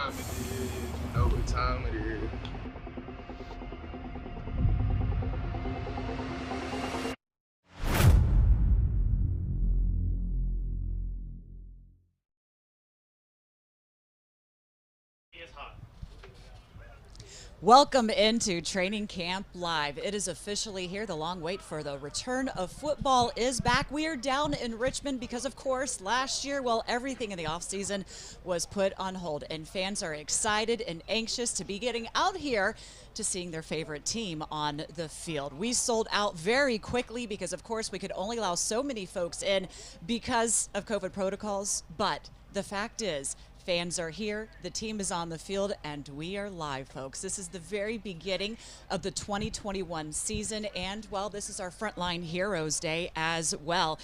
time it is. You know what time it is. Welcome into Training Camp Live. It is officially here. The long wait for the return of football is back. We are down in Richmond because, of course, last year, well, everything in the offseason was put on hold, and fans are excited and anxious to be getting out here to seeing their favorite team on the field. We sold out very quickly because, of course, we could only allow so many folks in because of COVID protocols, but the fact is, fans are here, the team is on the field, and we are live, folks. This is the very beginning of the 2021 season, and, well, this is our Frontline Heroes Day as well.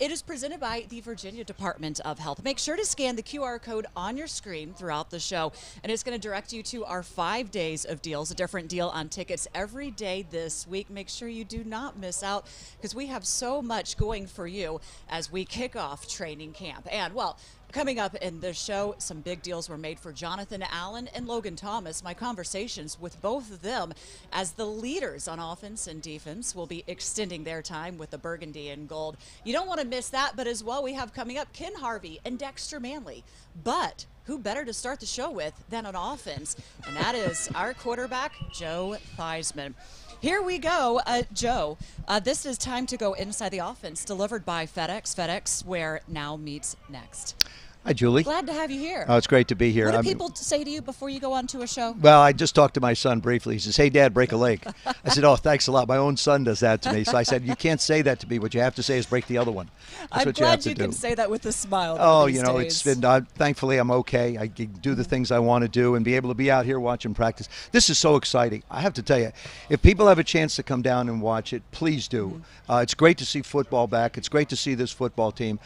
It is presented by the Virginia Department of Health. Make sure to scan the QR code on your screen throughout the show, and it's going to direct you to our 5 days of deals, a different deal on tickets every day this week. Make sure you do not miss out because we have so much going for you as we kick off training camp. And, well, coming up in the show, some big deals were made for Jonathan Allen and Logan Thomas. My conversations with both of them as the leaders on offense and defense will be extending their time with the burgundy and gold. You don't want to miss that, but as well, we have coming up Ken Harvey and Dexter Manley. But who better to start the show with than an offense? And that is our quarterback, Joe Theismann. Here we go, Joe. This is time to go inside the offense, delivered by FedEx. FedEx, where now meets next. Hi, Julie. Glad to have you here. Oh, it's great to be here. What do people say to you before you go on to a show? Well, I just talked to my son briefly. He says, "Hey, Dad, break a leg." I said, "Oh, thanks a lot." My own son does that to me. So I said, "You can't say that to me. What you have to say is break the other one." That's I'm what glad you can say that with a smile. Oh, these you know, days. it's been, thankfully I'm okay. I can do the things I want to do and be able to be out here watching practice. This is so exciting. I have to tell you, if people have a chance to come down and watch it, please do. It's great to see football back. It's great to see this football team.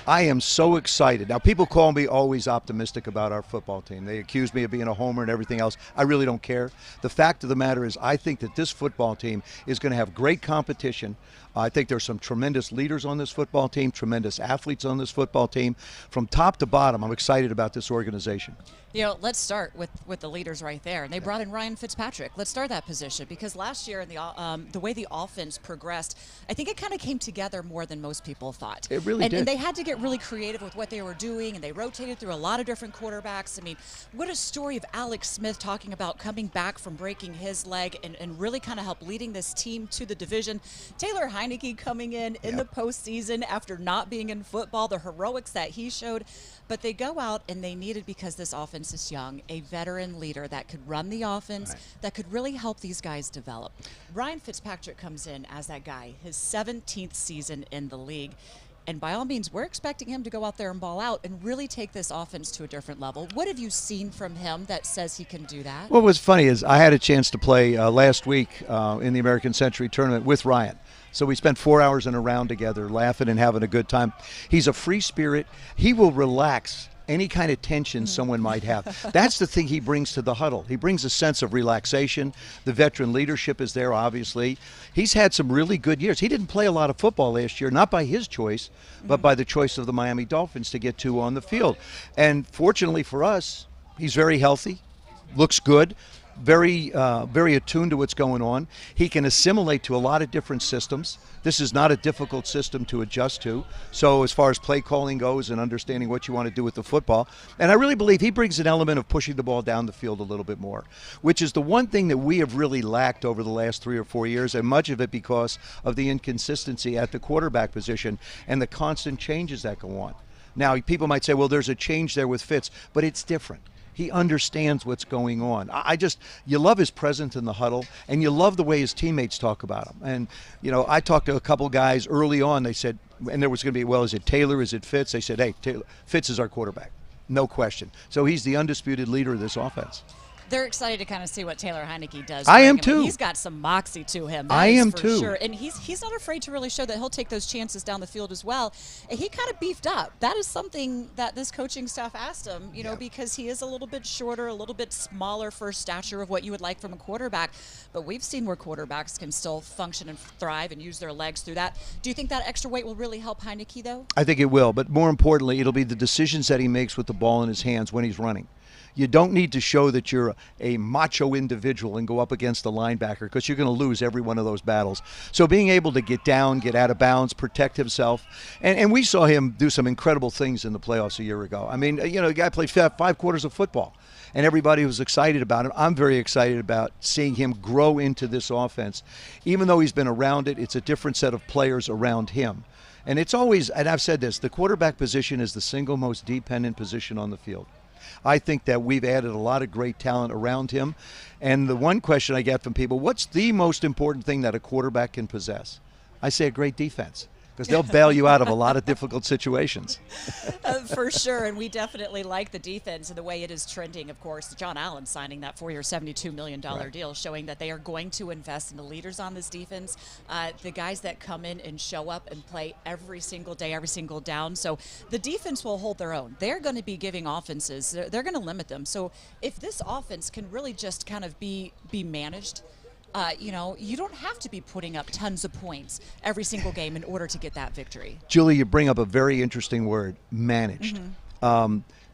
I am so excited. Now, people call me always optimistic about our football team. They accuse me of being a homer and everything else. I really don't care. The fact of the matter is I think that this football team is going to have great competition. I think there's some tremendous leaders on this football team, tremendous athletes on this football team. From top to bottom, I'm excited about this organization. You know, let's start with the leaders right there. And they brought in Ryan Fitzpatrick. Let's start that position because last year, in the way the offense progressed, I think it kind of came together more than most people thought. It really did. And they had to get really creative with what they were doing, and they rotated through a lot of different quarterbacks. I mean, what a story of Alex Smith talking about coming back from breaking his leg and really kind of help leading this team to the division. Taylor Heineke coming in the postseason after not being in football, the heroics that he showed. But they go out and they needed, because this offense is young, a veteran leader that could run the offense, that could really help these guys develop. Ryan Fitzpatrick comes in as that guy, his 17th season in the league. And by all means, we're expecting him to go out there and ball out and really take this offense to a different level. What have you seen from him that says he can do that? Well, what's funny is I had a chance to play last week in the American Century Tournament with Ryan. So we spent 4 hours in a round together, laughing and having a good time. He's a free spirit. He will relax any kind of tension someone might have. That's the thing he brings to the huddle. He brings a sense of relaxation. The veteran leadership is there, obviously. He's had some really good years. He didn't play a lot of football last year, not by his choice, but by the choice of the Miami Dolphins to get to on the field. And fortunately for us, he's very healthy, looks good. Very attuned to what's going on. He can assimilate to a lot of different systems. This is not a difficult system to adjust to. So as far as play calling goes and understanding what you want to do with the football, and I really believe he brings an element of pushing the ball down the field a little bit more, which is the one thing that we have really lacked over the last 3 or 4 years, and much of it because of the inconsistency at the quarterback position and the constant changes that go on. Now, people might say, well, there's a change there with Fitz, but it's different. He understands what's going on. You love his presence in the huddle, and you love the way his teammates talk about him. And, you know, I talked to a couple guys early on. They said, and there was going to be, well, is it Taylor, is it Fitz? They said, hey, Fitz is our quarterback. No question. So he's the undisputed leader of this offense. They're excited to kind of see what Taylor Heineke does. I am too. He's got some moxie to him. I am too. Sure. And he's not afraid to really show that he'll take those chances down the field as well. And he kind of beefed up. That is something that this coaching staff asked him, you know, because he is a little bit shorter, a little bit smaller for stature of what you would like from a quarterback. But we've seen where quarterbacks can still function and thrive and use their legs through that. Do you think that extra weight will really help Heineke, though? I think it will. But more importantly, it'll be the decisions that he makes with the ball in his hands when he's running. You don't need to show that you're a macho individual and go up against a linebacker because you're going to lose every one of those battles. So being able to get down, get out of bounds, protect himself. And we saw him do some incredible things in the playoffs a year ago. I mean, the guy played 5 quarters of football, and everybody was excited about him. I'm very excited about seeing him grow into this offense. Even though he's been around it, it's a different set of players around him. And it's always, and I've said this, the quarterback position is the single most dependent position on the field. I think that we've added a lot of great talent around him. And the one question I get from people, what's the most important thing that a quarterback can possess? I say a great defense, because they'll bail you out of a lot of difficult situations. For sure, and we definitely like the defense and the way it is trending. Of course, John Allen signing that 4-year, $72 million deal, showing that they are going to invest in the leaders on this defense, the guys that come in and show up and play every single day, every single down. So the defense will hold their own. They're going to be giving offenses, they're going to limit them. So if this offense can really just kind of be managed, you don't have to be putting up tons of points every single game in order to get that victory. Julie, you bring up a very interesting word, managed.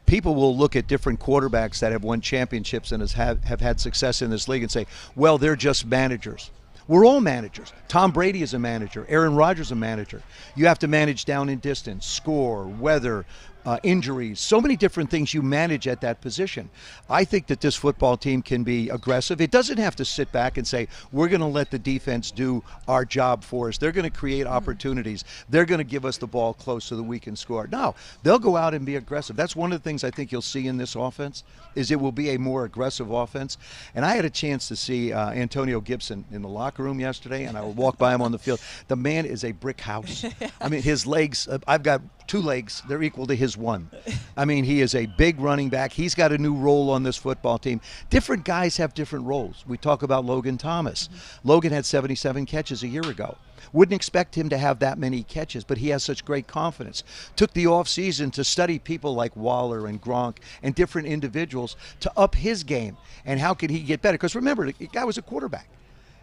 People will look at different quarterbacks that have won championships and have had success in this league and say, well, they're just managers. We're all managers. Tom Brady is a manager. Aaron Rodgers is a manager. You have to manage down and distance, score, weather, injuries, so many different things you manage at that position. I think that this football team can be aggressive. It doesn't have to sit back and say, we're going to let the defense do our job for us. They're going to create opportunities. They're going to give us the ball close so that we can score. No, they'll go out and be aggressive. That's one of the things I think you'll see in this offense, is it will be a more aggressive offense. And I had a chance to see Antonio Gibson in the locker room yesterday, and I would walk by him on the field. The man is a brick house. I mean, his legs, I've got 2 legs, they're equal to his 1. I mean, he is a big running back. He's got a new role on this football team. Different guys have different roles. We talk about Logan Thomas. Logan had 77 catches a year ago. Wouldn't expect him to have that many catches, but he has such great confidence. Took the offseason to study people like Waller and Gronk and different individuals to up his game. And how can he get better? Because remember, the guy was a quarterback.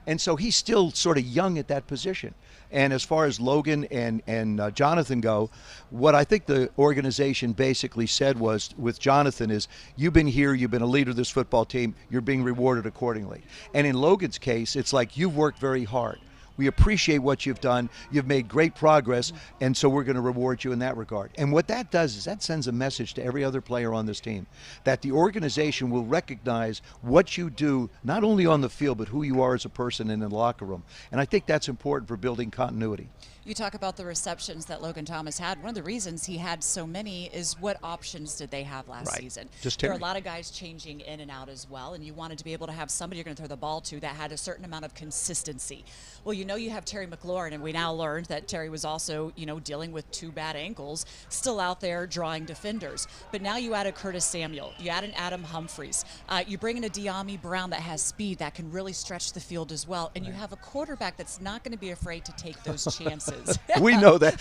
And so he's still sort of young at that position. And as far as Logan and Jonathan go, what I think the organization basically said was with Jonathan is, you've been here, you've been a leader of this football team, you're being rewarded accordingly. And in Logan's case, it's like, you've worked very hard. We appreciate what you've done. You've made great progress, and so we're going to reward you in that regard. And what that does is that sends a message to every other player on this team that the organization will recognize what you do, not only on the field, but who you are as a person in the locker room. And I think that's important for building continuity. You talk about the receptions that Logan Thomas had. One of the reasons he had so many is what options did they have last season? Just there are a lot of guys changing in and out as well, and you wanted to be able to have somebody you're going to throw the ball to that had a certain amount of consistency. Well, you have Terry Mclaurin, and we now learned that Terry was also, dealing with 2 bad ankles, still out there drawing defenders. But now you add a Curtis Samuel, you add an Adam Humphries, you bring in a De'Ami Brown that has speed that can really stretch the field as well, and you have a quarterback that's not going to be afraid to take those chances. We know that.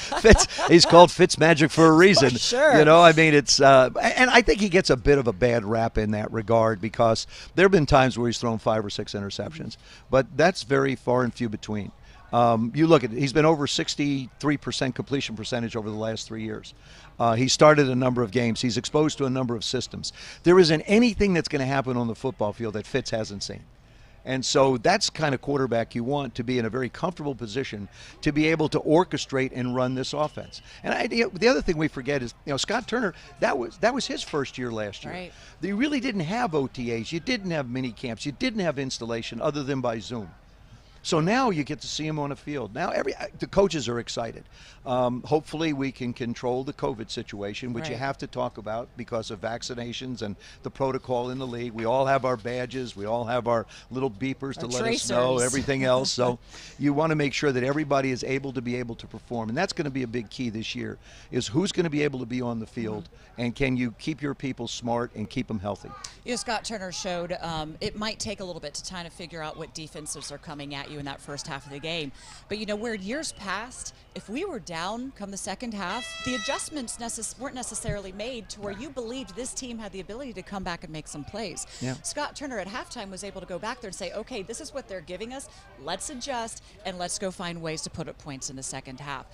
He's called Fitzmagic for a reason. For sure. I mean, it's and I think he gets a bit of a bad rap in that regard because there have been times where he's thrown 5 or 6 interceptions, but that's very far and few between. You look at it, he's been over 63% completion percentage over the last 3 years. He started a number of games. He's exposed to a number of systems. There isn't anything that's going to happen on the football field that Fitz hasn't seen. And so that's the kind of quarterback you want to be in a very comfortable position to be able to orchestrate and run this offense. And the other thing we forget is, Scott Turner, that was his first year last year. Right. You really didn't have OTAs. You didn't have mini camps. You didn't have installation other than by Zoom. So now you get to see him on a field. Now the coaches are excited. Hopefully we can control the COVID situation, which you have to talk about because of vaccinations and the protocol in the league. We all have our badges. We all have our little beepers to let us know everything else. So you want to make sure that everybody is able to perform. And that's going to be a big key this year, is who's going to be able to be on the field, and can you keep your people smart and keep them healthy. Scott Turner showed it might take a little bit to kind of figure out what defenses are coming at you in that first half of the game. But where years past, if we were down come the second half, the adjustments weren't necessarily made to where you believed this team had the ability to come back and make some plays. Yeah. Scott Turner at halftime was able to go back there and say, okay, this is what they're giving us. Let's adjust and let's go find ways to put up points in the second half.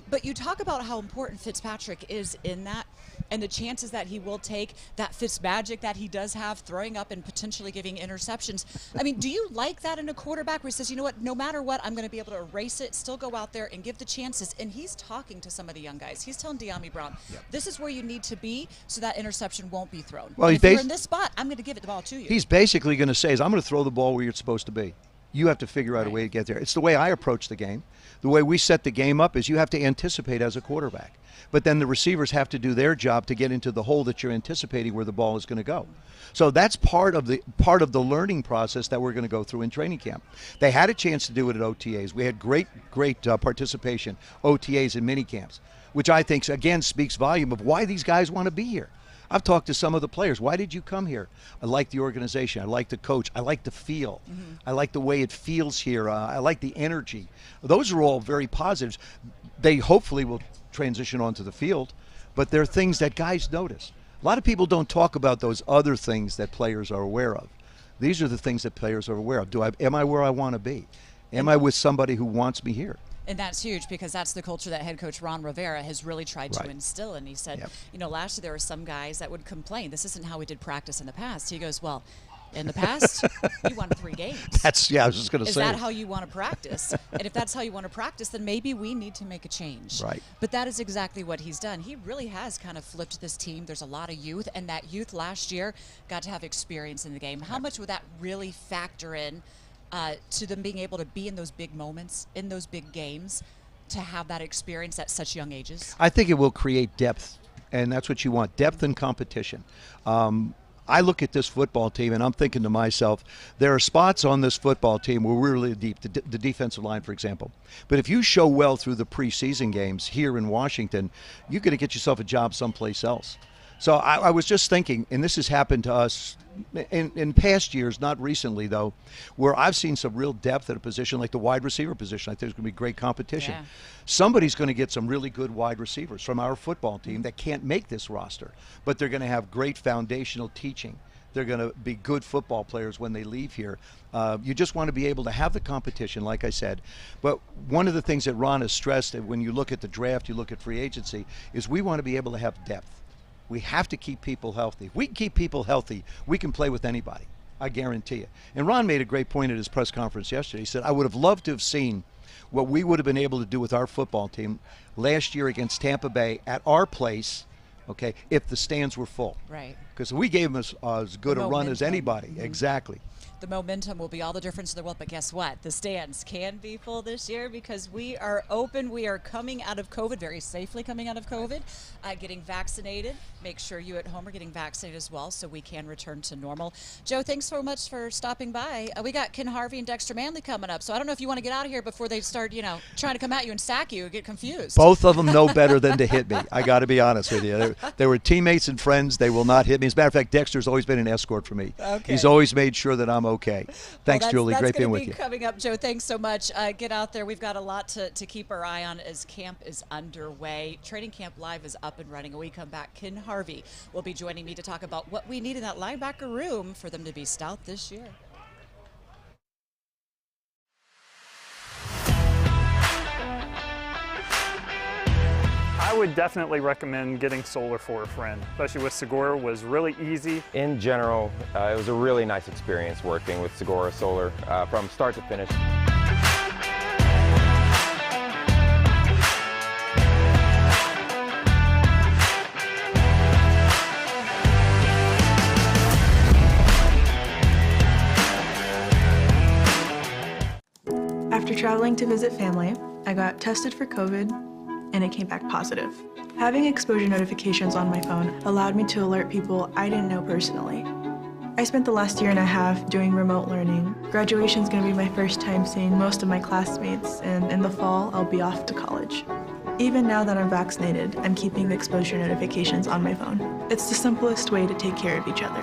But you talk about how important Fitzpatrick is in that. and the chances that he will take, that Fitzpatrick that he does have, throwing up and potentially giving interceptions. I mean, do you like that in a quarterback where he says, you know what, no matter what, I'm going to be able to erase it, still go out there and give the chances? And he's talking to some of the young guys. He's telling De'Ami Brown, this is where you need to be so that interception won't be thrown. Well, if you're in this spot, I'm going to give it the ball to you. He's basically going to say, I'm going to throw the ball where you're supposed to be. You have to figure out a way to get there. It's the way I approach the game. The way we set the game up is you have to anticipate as a quarterback. But then the receivers have to do their job to get into the hole that you're anticipating where the ball is going to go. So that's part of the learning process that we're going to go through in training camp. They had a chance to do it at OTAs. We had great participation, OTAs and mini camps, which I think, again, speaks volume of why these guys want to be here. I've talked to some of the players. Why did you come here? I like the organization. I like the coach. I like the feel. I like the way it feels here. I like the energy. Those are all very positives. They hopefully will transition onto the field, but they're things that guys notice. A lot of people don't talk about those other things that players are aware of. These are the things that players are aware of. Am I where I want to be? Am I with somebody who wants me here? And that's huge because that's the culture that head coach Ron Rivera has really tried to instill. And he said, you know, last year there were some guys that would complain, this isn't how we did practice in the past. He goes, well, in the past, you won 3 games. I was just going to say. Is that how you want to practice? And if that's how you want to practice, then maybe we need to make a change. Right. But that is exactly what he's done. He really has kind of flipped this team. There's a lot of youth, and that youth last year got to have experience in the game. How much would that really factor in to them being able to be in those big moments, in those big games, to have that experience at such young ages? I think it will create depth, and that's what you want, depth and competition. I look at this football team, and I'm thinking to myself, there are spots on this football team where we're really deep, the defensive line, for example. But if you show well through the preseason games here in Washington, you're going to get yourself a job someplace else. So I was just thinking, and this has happened to us in past years, not recently though, where I've seen some real depth at a position like the wide receiver position. I think there's going to be great competition. Yeah. Somebody's going to get some really good wide receivers from our football team that can't make this roster, but they're going to have great foundational teaching. They're going to be good football players when they leave here. You just want to be able to have the competition, like I said. But one of the things that Ron has stressed, and when you look at the draft, you look at free agency, is we want to be able to have depth. We have to keep people healthy. If we can keep people healthy, we can play with anybody. I guarantee you. And Ron made a great point at his press conference yesterday. He said, I would have loved to have seen what we would have been able to do with our football team last year against Tampa Bay at our place, okay, if the stands were full. Right. Because we gave them as good a run as anybody. Exactly. The momentum will be all the difference in the world, but guess what? The stands can be full this year because we are open. We are coming out of COVID, very safely coming out of COVID, getting vaccinated. Make sure you at home are getting vaccinated as well so we can return to normal. Joe, thanks so much for stopping by. We got Ken Harvey and Dexter Manley coming up, so I don't know if you want to get out of here before they start, you know, trying to come at you and sack you and get confused. Both of them know better than to hit me. I got to be honest with you. They were teammates and friends. They will not hit me. As a matter of fact, Dexter's always been an escort for me. Okay. He's always made sure that I'm okay. Thanks, Julie. Great being with you. That's going to be coming up, Joe. Thanks so much. Get out there. We've got a lot to keep our eye on as camp is underway. Training Camp Live is up and running. When we come back, Ken Harvey will be joining me to talk about what we need in that linebacker room for them to be stout this year. I would definitely recommend getting solar for a friend, especially with Segura. Was really easy. In general, it was a really nice experience working with Segura Solar from start to finish. After traveling to visit family, I got tested for COVID and it came back positive. Having exposure notifications on my phone allowed me to alert people I didn't know personally. I spent the last year and a half doing remote learning. Graduation's gonna be my first time seeing most of my classmates, and in the fall, I'll be off to college. Even now that I'm vaccinated, I'm keeping exposure notifications on my phone. It's the simplest way to take care of each other.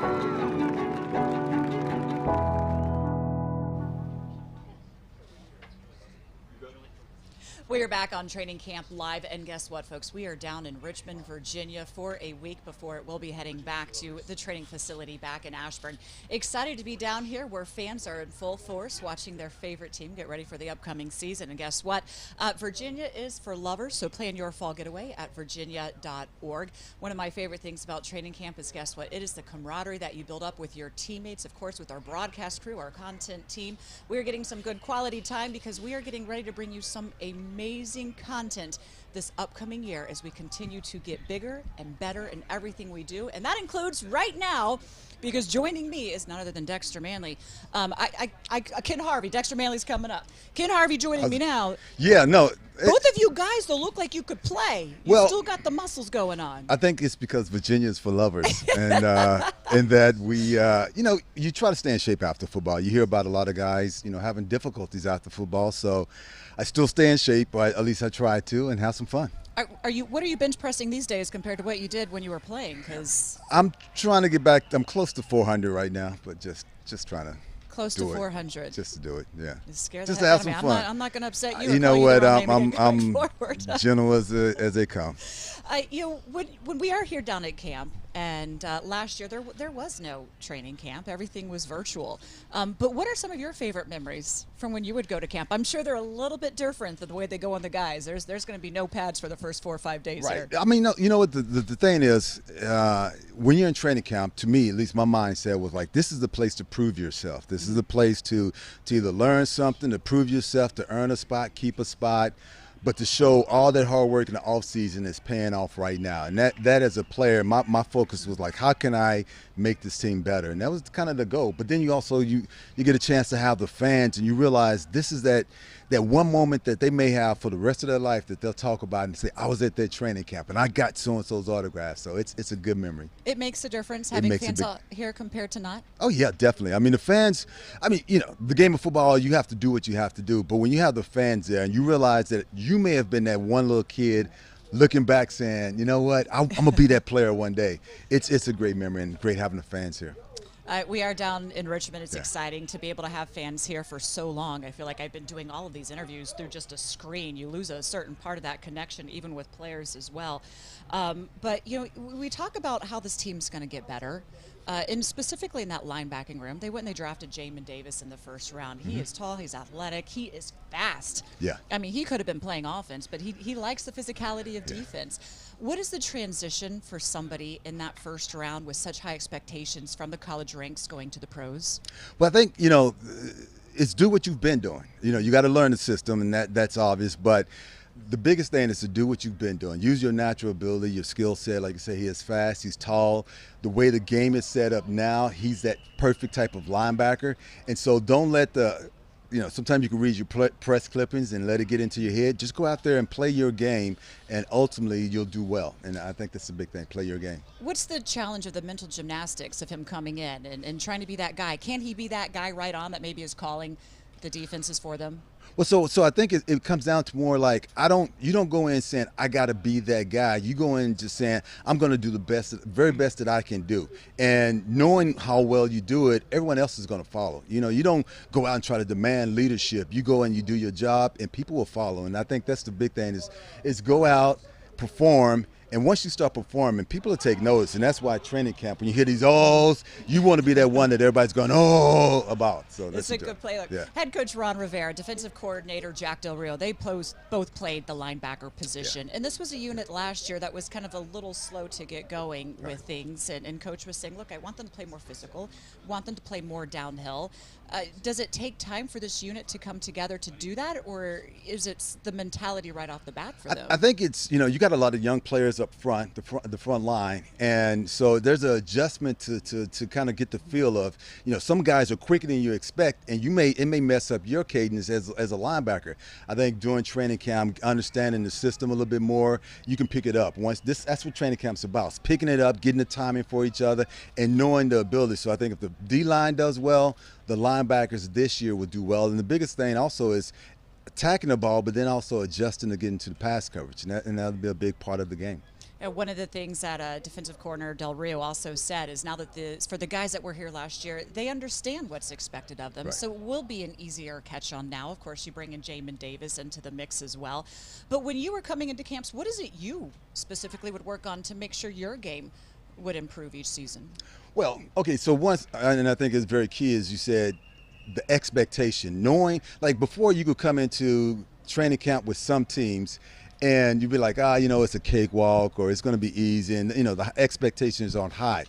We are back on Training Camp Live, and guess what, folks? We are down in Richmond, Virginia for a week before it will be heading back to the training facility back in Ashburn. Excited to be down here where fans are in full force watching their favorite team get ready for the upcoming season. And guess what? Virginia is for lovers, so plan your fall getaway at virginia.org. One of my favorite things about training camp is, guess what? It is the camaraderie that you build up with your teammates, of course, with our broadcast crew, our content team. We're getting some good quality time because we are getting ready to bring you some amazing content this upcoming year as we continue to get bigger and better in everything we do. And that includes right now, because joining me is none other than Dexter Manley. Ken Harvey. Dexter Manley's coming up. Ken Harvey joining me now. Yeah, no. Both of you guys, though, look like you could play. You still got the muscles going on. I think it's because Virginia is for lovers, and that we, you try to stay in shape after football. You hear about a lot of guys, having difficulties after football. So I still stay in shape, or at least I try to, and have some fun. What are you bench pressing these days compared to what you did when you were playing? Because I'm trying to get back. I'm close to 400 right now, but just trying to. Close to 400. Just to do it, yeah. Just to have some fun. I'm not going to upset you. You know what? I'm forward. gentle as they come. When we are here down at camp, and last year there was no training camp. Everything was virtual. But what are some of your favorite memories from when you would go to camp? I'm sure they're a little bit different than the way they go on the guys. There's going to be no pads for the first 4 or 5 days right. here. I mean, you know what the thing is, when you're in training camp, to me, at least my mindset was like, this is the place to prove yourself. This is the place to either learn something, to prove yourself, to earn a spot, keep a spot, but to show all that hard work in the off season is paying off right now. And that as a player, my focus was like, how can I make this team better? And that was kind of the goal. But then you also you get a chance to have the fans, and you realize this is that one moment that they may have for the rest of their life that they'll talk about and say, I was at that training camp and I got so-and-so's autograph. So it's a good memory. It makes a difference having fans out here compared to not? Oh, yeah, definitely. I mean, the fans, the game of football, you have to do what you have to do. But when you have the fans there and you realize that you may have been that one little kid looking back saying, you know what, I'm going to be that player one day. It's a great memory and great having the fans here. We are down in Richmond. It's exciting to be able to have fans here for so long. I feel like I've been doing all of these interviews through just a screen. You lose a certain part of that connection, even with players as well. But, we talk about how this team's going to get better. And specifically in that linebacking room, they went and they drafted Jamin Davis in the first round. He is tall, he's athletic, he is fast. Yeah. I mean, he could have been playing offense, but he likes the physicality of defense. What is the transition for somebody in that first round with such high expectations from the college ranks going to the pros? Well, I think, it's do what you've been doing. You got to learn the system, and that's obvious, but the biggest thing is to do what you've been doing. Use your natural ability, your skill set. Like you say, he is fast, he's tall. The way the game is set up now, he's that perfect type of linebacker. And so don't let sometimes you can read your press clippings and let it get into your head. Just go out there and play your game, and ultimately you'll do well. And I think that's the big thing, play your game. What's the challenge of the mental gymnastics of him coming in and trying to be that guy? Can he be that guy right on that maybe is calling the defenses for them? Well, so I think it comes down to more like you don't go in saying I got to be that guy. You go in just saying I'm going to do the very best that I can do, and knowing how well you do it, everyone else is going to follow. You don't go out and try to demand leadership. You go and you do your job, and people will follow. And I think that's the big thing is go out, perform. And once you start performing, people will take notice. And that's why training camp, when you hear these ohs, you want to be that one that everybody's going, oh, about. So that's a good play. Yeah. Head coach Ron Rivera, defensive coordinator Jack Del Rio, they both played the linebacker position. Yeah. And this was a unit last year that was kind of a little slow to get going with things. And coach was saying, look, I want them to play more physical, want them to play more downhill. Does it take time for this unit to come together to do that, or is it the mentality right off the bat for them? I think it's, you got a lot of young players up front, the front line, and so there's an adjustment to kind of get the feel of, some guys are quicker than you expect, and it may mess up your cadence as a linebacker. I think during training camp, understanding the system a little bit more, you can pick it up. That's what training camp's about, it's picking it up, getting the timing for each other, and knowing the ability. So I think if the D-line does well, the linebackers this year will do well. And the biggest thing also is attacking the ball, but then also adjusting to get into the pass coverage. And that'll be a big part of the game. One of the things that defensive corner Del Rio also said is now that for the guys that were here last year, they understand what's expected of them. Right. So it will be an easier catch on now. Of course, you bring in Jamin Davis into the mix as well. But when you were coming into camps, what is it you specifically would work on to make sure your game would improve each season? Well, okay, so once, and I think it's very key, as you said, the expectation, knowing, like before you could come into training camp with some teams and you'd be like, it's a cakewalk or it's going to be easy, and the expectations aren't high.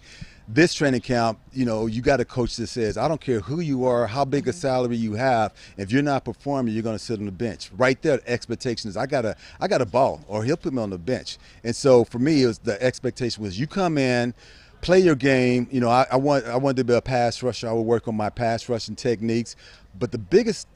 This training camp, you got a coach that says, I don't care who you are, how big a salary you have, if you're not performing, you're going to sit on the bench. Right there, the expectation is I got a ball, or he'll put me on the bench. And so for me, the expectation was you come in, play your game. I wanted to be a pass rusher. I would work on my pass rushing techniques. But the biggest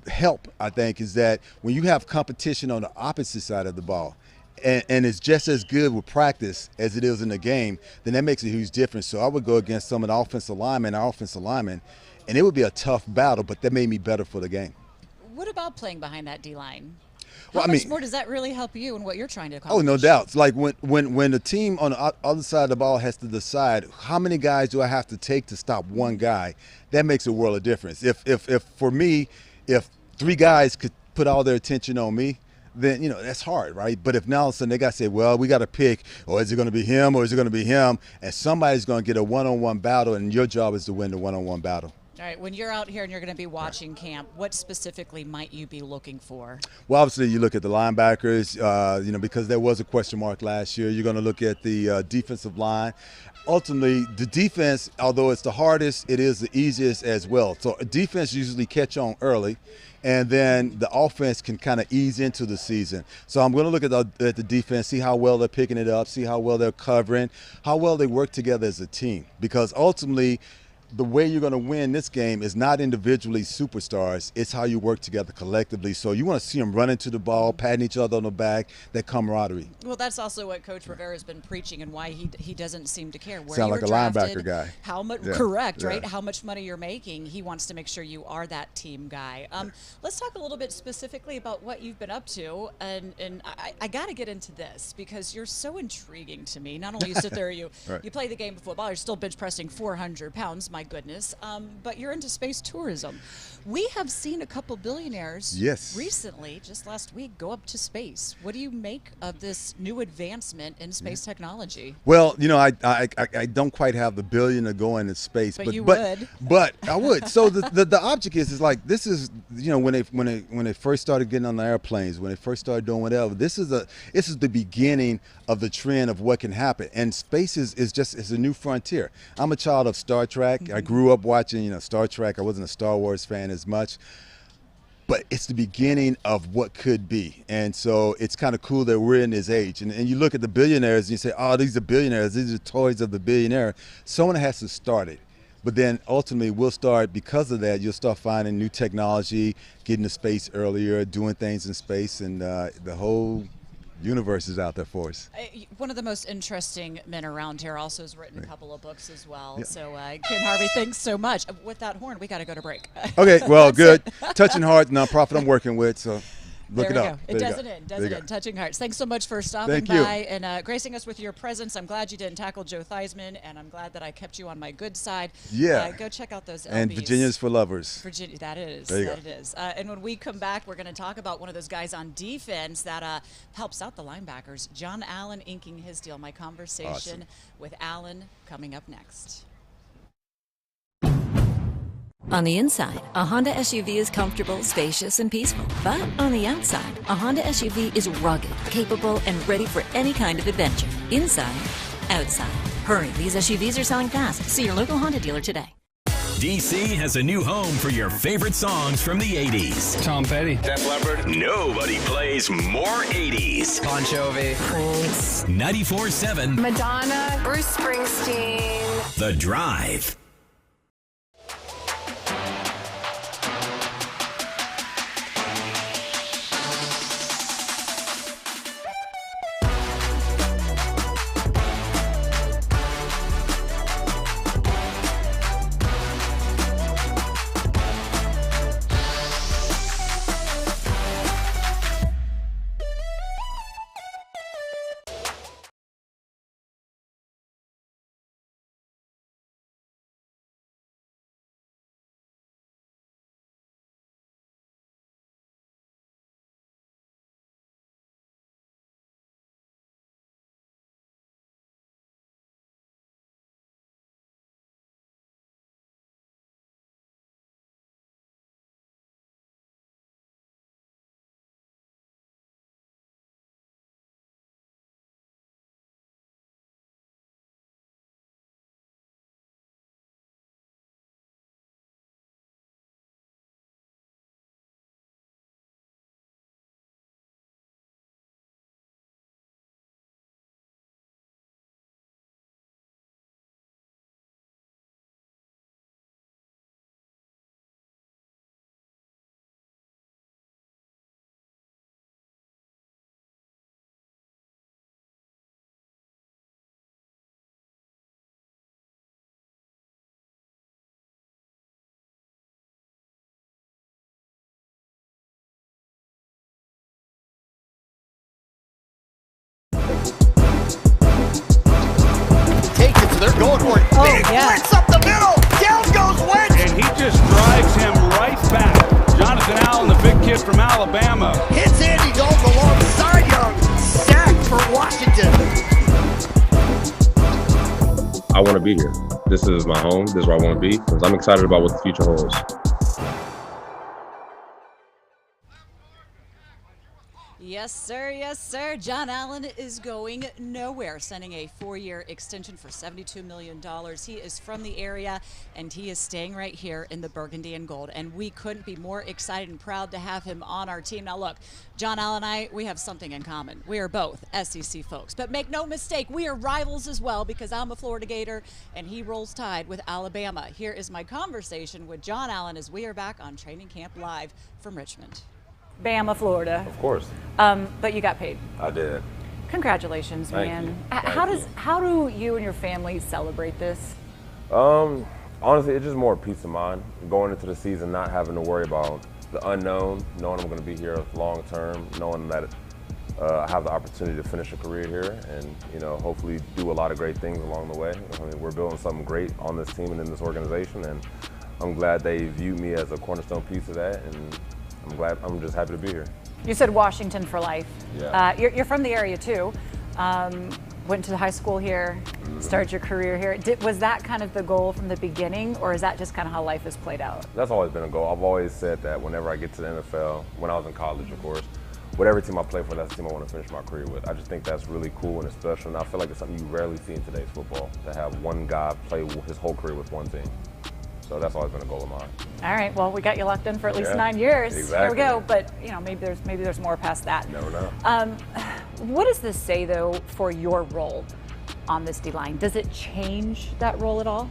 help, I think, is that when you have competition on the opposite side of the ball, and it's just as good with practice as it is in the game, then that makes a huge difference. So I would go against some of the offensive linemen, and it would be a tough battle, but that made me better for the game. What about playing behind that D-line? Well, How much more does that really help you in what you're trying to accomplish? Oh, no doubt. It's like when the team on the other side of the ball has to decide how many guys do I have to take to stop one guy, that makes a world of difference. If for me, if 3 guys could put all their attention on me, then that's hard, right? But if now all of a sudden they got to say, well, we got to pick, or is it going to be him, or is it going to be him, and somebody's going to get a one-on-one battle, and your job is to win the one-on-one battle. All right, when you're out here and you're going to be watching camp, what specifically might you be looking for? Well, obviously you look at the linebackers, because there was a question mark last year. You're going to look at the defensive line. Ultimately, the defense, although it's the hardest, it is the easiest as well. So defense usually catch on early, and then the offense can kind of ease into the season. So I'm going to look at the defense, see how well they're picking it up, see how well they're covering, how well they work together as a team. Because ultimately, the way you're going to win this game is not individually superstars. It's how you work together collectively. So you want to see them run into the ball, patting each other on the back, that camaraderie. Well, that's also what Coach Rivera has been preaching, and why he doesn't seem to care where Sound you like were a drafted, linebacker guy. How much? Yeah. Correct, right? Yeah. How much money you're making. He wants to make sure you are that team guy. Let's talk a little bit specifically about what you've been up to, and I got to get into this because you're so intriguing to me. Not only you sit there, you Right. you play the game of football, you're still bench pressing 400 pounds. My goodness. But you're into space tourism. We have seen a couple billionaires recently, just last week, go up to space. What do you make of this new advancement in space technology? Well, I don't quite have the billion to go into space, But you would. But I would. So the object is like, this is when they first started getting on the airplanes, when they first started doing whatever. This is the beginning of the trend of what can happen, and space is a new frontier. I'm a child of Star Trek. Mm-hmm. I grew up watching Star Trek. I wasn't a Star Wars fan as much. But it's the beginning of what could be. And so it's kind of cool that we're in this age. And you look at the billionaires and you say, oh, these are billionaires. These are toys of the billionaire. Someone has to start it. But then ultimately we'll start, because of that, you'll start finding new technology, getting to space earlier, doing things in space, and the whole universe is out there for us. One of the most interesting men around here also has written a couple of books as well. Yeah. So Ken Harvey, thanks so much. With that horn, we got to go to break. Okay, well, good. Touching Hearts, nonprofit I'm working with, so look it There we up. go. It does it in. Touching Hearts. Thanks so much for stopping Thank you. by and gracing us with your presence. I'm glad you didn't tackle Joe Theismann, and I'm glad that I kept you on my good side. Yeah. Go check out those LBs. And Virginia's for lovers. Virginia, that it is. There you That go. it is. And when we come back, we're going to talk about one of those guys on defense that helps out the linebackers. John Allen inking his deal. My conversation Awesome. with Allen coming up next. On the inside, a Honda SUV is comfortable, spacious, and peaceful. But on the outside, a Honda SUV is rugged, capable, and ready for any kind of adventure. Inside, outside. Hurry, these SUVs are selling fast. See your local Honda dealer today. DC has a new home for your favorite songs from the 80s. Tom Petty. Def Leppard. Nobody plays more 80s. Bon Jovi. Prince. 94.7 Madonna. Bruce Springsteen. The Drive. Alabama. Hits Andy Dalton alongside Young. Sack for Washington. I want to be here. This is my home. This is where I want to be because I'm excited about what the future holds. Yes, sir. Yes, sir. John Allen is going nowhere, signing a 4-year extension for $72 million. He is from the area, and he is staying right here in the burgundy and gold. And we couldn't be more excited and proud to have him on our team. Now, look, John Allen and I, we have something in common. We are both SEC folks. But make no mistake, we are rivals as well because I'm a Florida Gator, and he rolls tide with Alabama. Here is my conversation with John Allen as we are back on Training Camp Live from Richmond. Bama, Florida. Of course. But you got paid. I did. Congratulations, Thank man. you. How do you and your family celebrate this? Honestly, it's just more peace of mind. Going into the season, not having to worry about the unknown, knowing I'm going to be here long term, knowing that I have the opportunity to finish a career here and, you know, hopefully do a lot of great things along the way. I mean, we're building something great on this team and in this organization, and I'm glad they view me as a cornerstone piece of that, and I'm just happy to be here. You said Washington for life. Yeah. You're from the area too. Went to high school here, started your career here. Was that kind of the goal from the beginning, or is that just kind of how life has played out? That's always been a goal. I've always said that whenever I get to the NFL, when I was in college, of course, whatever team I play for, that's the team I want to finish my career with. I just think that's really cool and it's special, and I feel like it's something you rarely see in today's football, to have one guy play his whole career with one team. So that's always been a goal of mine. All right, well, we got you locked in for at least 9 years. Exactly. Here we go, but you know, maybe there's more past that. You never know. What does this say, though, for your role on this D-line? Does it change that role at all?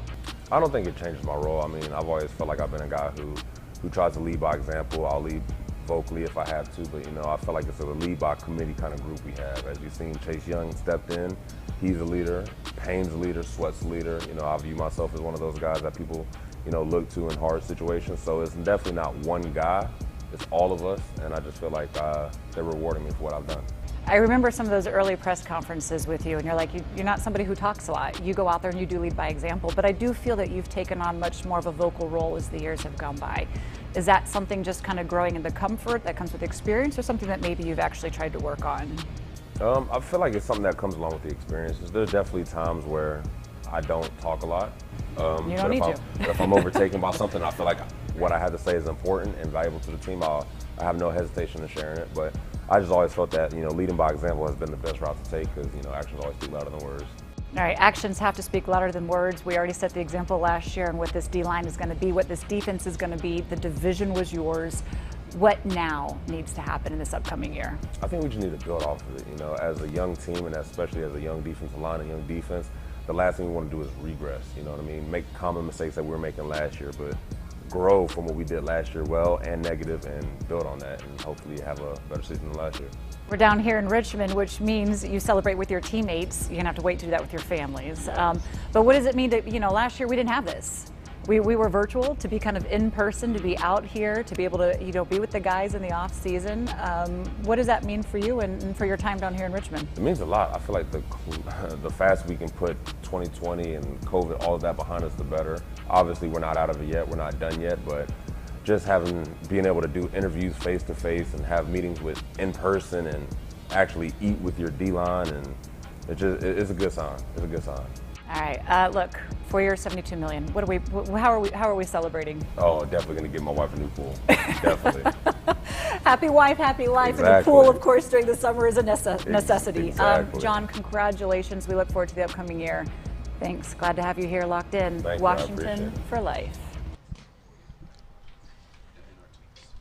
I don't think it changes my role. I mean, I've always felt like I've been a guy who tries to lead by example. I'll lead vocally if I have to, but you know, I feel like it's a lead by committee kind of group we have. As you've seen, Chase Young stepped in. He's a leader. Payne's a leader. Sweat's a leader. You know, I view myself as one of those guys that people, you know, look to in hard situations. So it's definitely not one guy. It's all of us, and I just feel like they're rewarding me for what I've done. I remember some of those early press conferences with you, and you're like, you're not somebody who talks a lot. You go out there and you do lead by example, but I do feel that you've taken on much more of a vocal role as the years have gone by. Is that something just kind of growing into comfort that comes with experience, or something that maybe you've actually tried to work on? I feel like it's something that comes along with the experiences. There's definitely times where I don't talk a lot. You don't need to. But if I'm overtaken by something, I feel like what I have to say is important and valuable to the team. I have no hesitation in sharing it, but I just always felt that, you know, leading by example has been the best route to take because, you know, actions always speak louder than words. All right, actions have to speak louder than words. We already set the example last year and what this D-line is going to be, what this defense is going to be. The division was yours. What now needs to happen in this upcoming year? I think we just need to build off of it. You know, as a young team and especially as a young defensive line and young defense, the last thing we want to do is regress. You know what I mean? Make common mistakes that we were making last year, but grow from what we did last year, well and negative, and build on that and hopefully have a better season than last year. We're down here in Richmond, which means you celebrate with your teammates. You're gonna have to wait to do that with your families. But what does it mean that, you know, last year we didn't have this? We were virtual, to be kind of in person, to be out here, to be able to, you know, be with the guys in the off season. What does that mean for you and for your time down here in Richmond? It means a lot. I feel like the faster we can put 2020 and COVID, all of that behind us, the better. Obviously, we're not out of it yet. We're not done yet, but just being able to do interviews face to face and have meetings with in person and actually eat with your D-line, and it's a good sign. It's a good sign. All right, look, 4 years, $72 million. How are we celebrating? Oh, definitely gonna give my wife a new pool. Definitely. Happy wife, happy life, exactly. And the pool, of course, during the summer is a necessity. Exactly. John, congratulations. We look forward to the upcoming year. Thanks. Glad to have you here locked in. Thank Washington for life.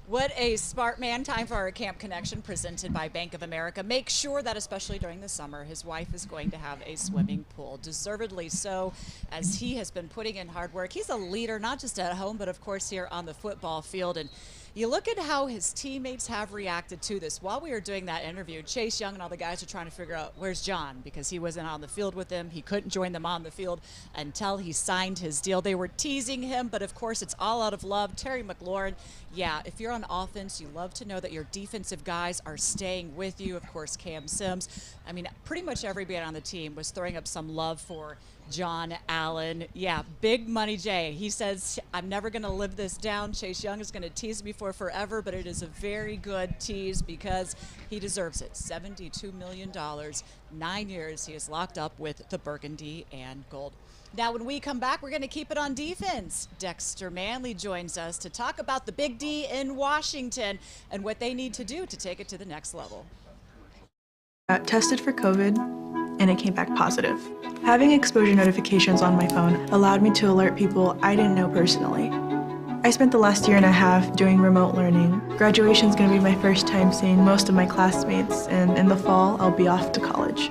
What a smart man. Time for our Camp Connection presented by Bank of America. Make sure that, especially during the summer, his wife is going to have a swimming pool. Deservedly so, as he has been putting in hard work. He's a leader, not just at home, but of course here on the football field. And you look at how his teammates have reacted to this. While we were doing that interview, Chase Young and all the guys are trying to figure out where's John, because he wasn't on the field with them. He couldn't join them on the field until he signed his deal. They were teasing him, but of course it's all out of love. Terry Mclaurin, yeah, if you're on offense, you love to know that your defensive guys are staying with you. Of course, Cam Sims. I mean, pretty much everybody on the team was throwing up some love for John Allen. Yeah, big money Jay. He says, I'm never going to live this down. Chase Young is going to tease me for forever, but it is a very good tease because he deserves it. $72 million, 9 years he is locked up with the burgundy and gold. Now, when we come back, we're going to keep it on defense. Dexter Manley joins us to talk about the Big D in Washington and what they need to do to take it to the next level. Got tested for COVID, and it came back positive. Having exposure notifications on my phone allowed me to alert people I didn't know personally. I spent the last year and a half doing remote learning. Graduation's going to be my first time seeing most of my classmates, and in the fall, I'll be off to college.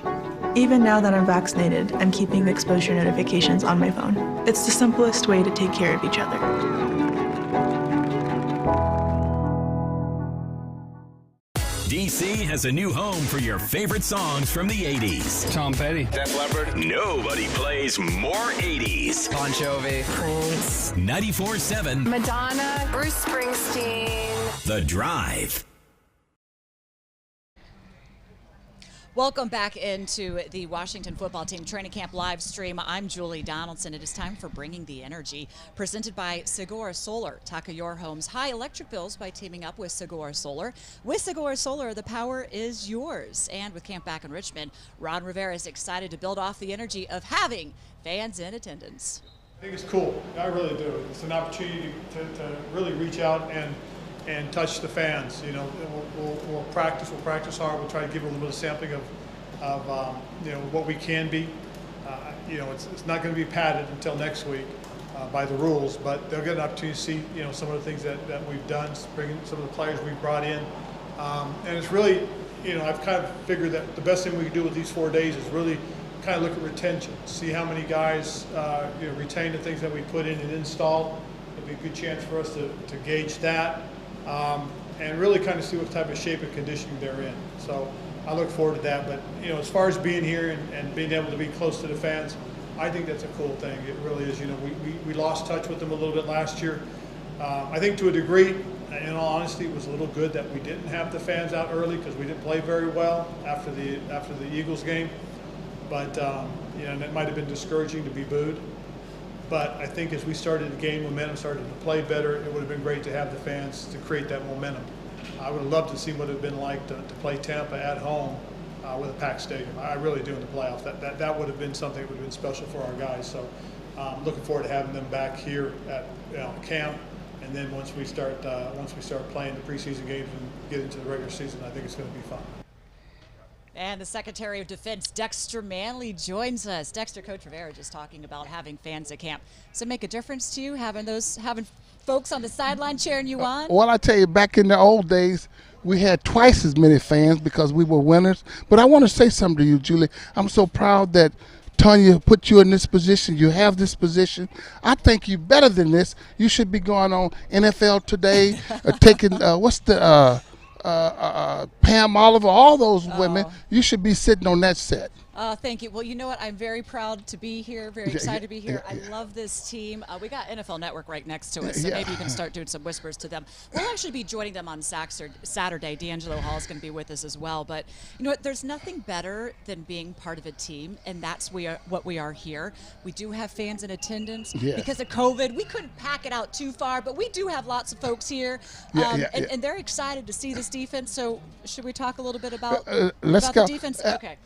Even now that I'm vaccinated, I'm keeping the exposure notifications on my phone. It's the simplest way to take care of each other. DC has a new home for your favorite songs from the 80s. Tom Petty. Def Leppard. Nobody plays more 80s. Bon Jovi. Prince. 94.7. Madonna. Bruce Springsteen. The Drive. Welcome back into the Washington football team training camp live stream. I'm Julie Donaldson. It is time for Bringing the Energy, presented by Segura Solar. Tackle your home's high electric bills by teaming up with Segura Solar. With Segura Solar, the power is yours. And with camp back in Richmond, Ron Rivera is excited to build off the energy of having fans in attendance. I think it's cool. I really do. It's an opportunity to really reach out and touch the fans. You know, we'll practice hard. We'll try to give a little bit of sampling of you know, what we can be. You know, it's not going to be padded until next week by the rules, but they'll get an opportunity to see, you know, some of the things that we've done, bringing some of the players we've brought in, and it's really, you know, I've kind of figured that the best thing we can do with these 4 days is really kind of look at retention, see how many guys you know, retain the things that we put in and installed. It'll be a good chance for us to gauge that. And really kind of see what type of shape and conditioning they're in. So I look forward to that. But, you know, as far as being here and being able to be close to the fans, I think that's a cool thing. It really is. You know, we lost touch with them a little bit last year. I think to a degree, in all honesty, it was a little good that we didn't have the fans out early because we didn't play very well after the Eagles game. But, you know, and it might have been discouraging to be booed. But I think as we started to gain momentum, started to play better, it would have been great to have the fans to create that momentum. I would have loved to see what it would have been like to play Tampa at home with a packed stadium. I really do in the playoffs. That would have been something that would have been special for our guys. So looking forward to having them back here at camp. And then once we start playing the preseason games and get into the regular season, I think it's going to be fun. And the Secretary of Defense, Dexter Manley, joins us. Dexter, Coach Rivera just talking about having fans at camp. Does it make a difference to you having folks on the sideline cheering you on? Well, I tell you, back in the old days, we had twice as many fans because we were winners. But I want to say something to you, Julie. I'm so proud that Tanya put you in this position. You have this position. I think you're better than this. You should be going on NFL Today, taking Pam Oliver, all those women. You should be sitting on that set. Thank you. Well, you know what? I'm very proud to be here, very excited to be here. I love this team. We got NFL Network right next to us, so maybe you can start doing some whispers to them. We'll actually be joining them on Saturday. D'Angelo Hall is going to be with us as well. But you know what? There's nothing better than being part of a team, and that's what we are here. We do have fans in attendance. Because of COVID, we couldn't pack it out too far, but we do have lots of folks here, and they're excited to see this defense. So should we talk a little bit about the defense? Okay.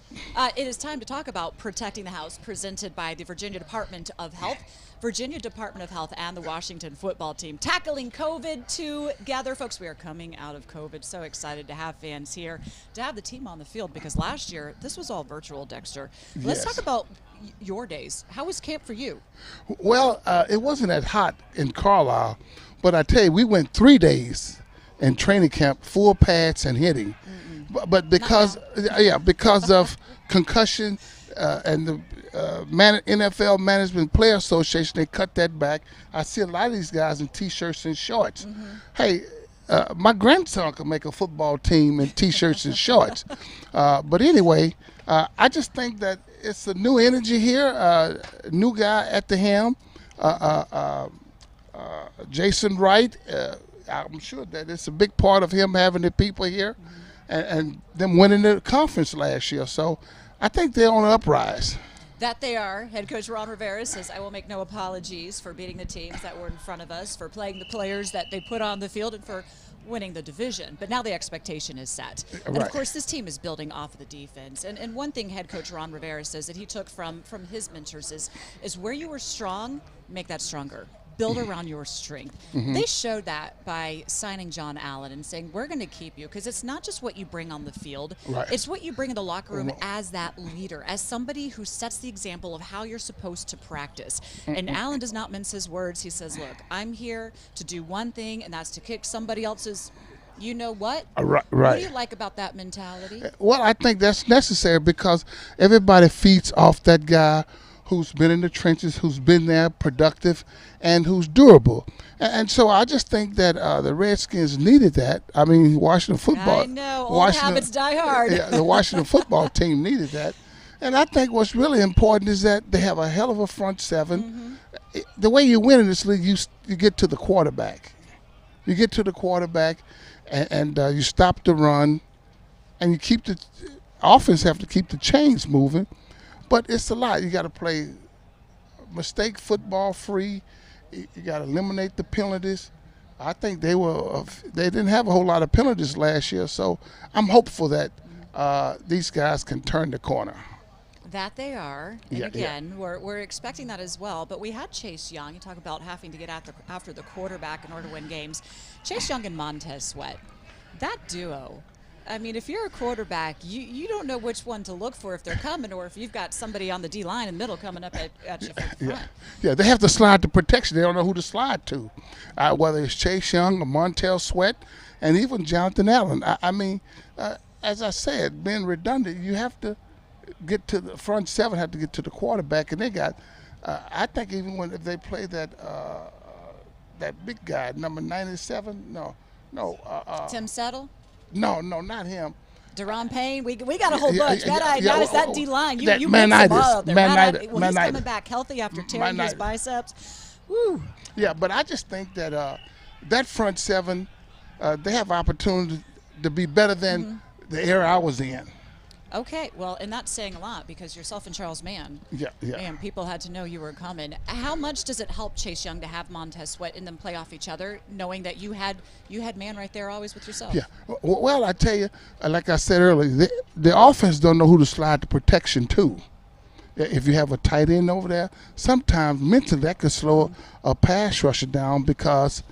It is time to talk about Protecting the House, presented by the Virginia Department of Health. Virginia Department of Health and the Washington football team tackling COVID together. Folks, we are coming out of COVID. So excited to have fans here, to have the team on the field, because last year this was all virtual, Dexter. Let's talk about your days. How was camp for you? Well, it wasn't that hot in Carlisle, but I tell you, we went 3 days in training camp, full pads and hitting. But because of concussion and the NFL Management Player Association, they cut that back. I see a lot of these guys in T-shirts and shorts. Hey, my grandson could make a football team in T-shirts and shorts. But anyway, I just think that it's a new energy here, new guy at the helm, Jason Wright. I'm sure that it's a big part of him having the people here. And them winning the conference last year. So I think they're on the uprise. That they are. Head coach Ron Rivera says, I will make no apologies for beating the teams that were in front of us, for playing the players that they put on the field, and for winning the division. But now the expectation is set. And of course, this team is building off of the defense. And one thing head coach Ron Rivera says that he took from his mentors is where you were strong, make that stronger. Build around your strength. They showed that by signing John Allen and saying, we're going to keep you, because it's not just what you bring on the field. It's what you bring in the locker room as that leader, as somebody who sets the example of how you're supposed to practice. And Allen does not mince his words. He says, look, I'm here to do one thing, and that's to kick somebody else's you know what. Right. What do you like about that mentality? Well, I think that's necessary because everybody feeds off that guy who's been in the trenches, who's been there, productive, and who's durable. And so I just think that the Redskins needed that. I mean, Washington football. I know, old habits die hard. Yeah, the Washington football team needed that. And I think what's really important is that they have a hell of a front seven. The way you win in this league, you get to the quarterback. You get to the quarterback, and you stop the run, and you keep the offense have to keep the chains moving. But it's a lot. You got to play mistake football free. You got to eliminate the penalties. I think they didn't have a whole lot of penalties last year, so I'm hopeful that these guys can turn the corner. That they are, and again, we're expecting that as well. But we had Chase Young. You talk about having to get after the quarterback in order to win games. Chase Young and Montez Sweat, that duo. I mean, if you're a quarterback, you don't know which one to look for if they're coming, or if you've got somebody on the D-line in the middle coming up at you from front. Yeah, they have to slide to protection. They don't know who to slide to, whether it's Chase Young or Montez Sweat, and even Jonathan Allen. I mean, as I said, being redundant, you have to get to the front seven, have to get to the quarterback, and they got. I think even if they play that big guy, number 97, Tim Settle. No, not him. Deron Payne, we got a whole bunch. That D-line. You mentioned Manitis. He's coming back healthy after tearing his biceps. Woo. Yeah, but I just think that that front seven, they have opportunity to be better than the era I was in. Okay, well, and that's saying a lot because yourself and Charles Mann. Yeah. And people had to know you were coming. How much does it help Chase Young to have Montez Sweat and them play off each other, knowing that you had Mann right there always with yourself? Yeah. Well, I tell you, like I said earlier, the offense don't know who to slide the protection to. If you have a tight end over there, sometimes mentally that could slow a pass rusher down because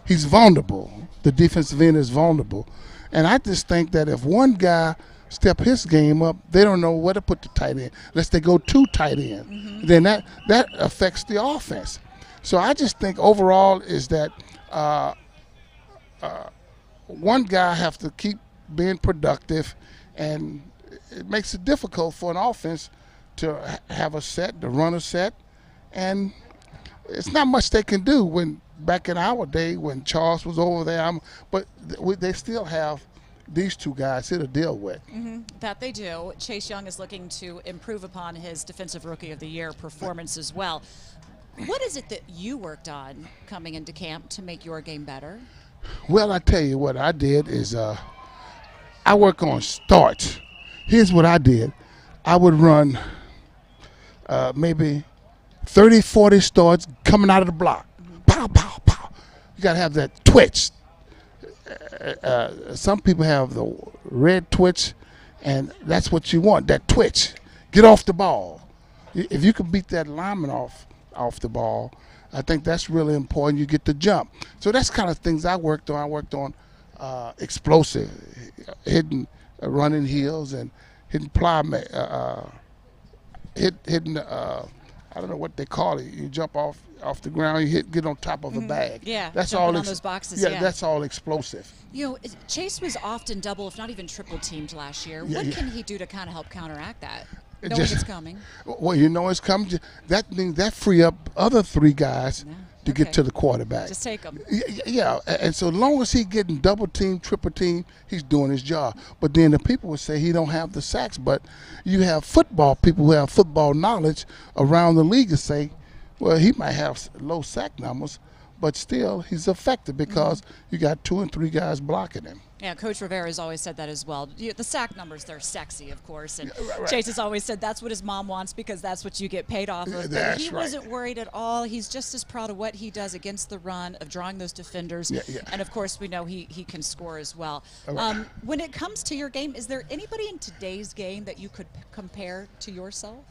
he's vulnerable. The defensive end is vulnerable. And I just think that if one guy step his game up, they don't know where to put the tight end. Unless they go too tight end, then that affects the offense. So I just think overall is that one guy have to keep being productive, and it makes it difficult for an offense to have a set, to run a set, and it's not much they can do when back in our day when Charles was over there. But they still have these two guys here to deal with. That they do. Chase Young is looking to improve upon his Defensive Rookie of the Year performance as well. What is it that you worked on coming into camp to make your game better? Well, I tell you what I did is I work on starts. Here's what I did. I would run maybe 30, 40 starts coming out of the block. Pow, pow, pow. You got to have that twitch. Some people have the red twitch, and that's what you want, that twitch. Get off the ball. If you can beat that lineman off the ball, I think that's really important. You get the jump. So that's kind of things I worked on. I worked on explosive, hitting running heels and hitting hitting I don't know what they call it. You jump off the ground, you get on top of a bag. Yeah, that's all. On those boxes. Yeah, that's all explosive. You know, Chase was often double, if not even triple teamed last year. What can he do to kind of help counteract that? Knowing it's coming. Well, you know it's coming. That means that free up other three guys to get to the quarterback. Just take them. Yeah, and so as long as he's getting double team, triple team, he's doing his job. But then the people would say he don't have the sacks. But you have football people who have football knowledge around the league and say, well, he might have low sack numbers, but still he's effective because you got 2 and 3 guys blocking him. Yeah, Coach Rivera has always said that as well. The sack numbers, they're sexy, of course. And Right. Chase has always said that's what his mom wants because that's what you get paid off of. But he wasn't worried at all. He's just as proud of what he does against the run, of drawing those defenders. And, of course, we know he can score as well. When it comes to your game, is there anybody in today's game that you could compare to yourself?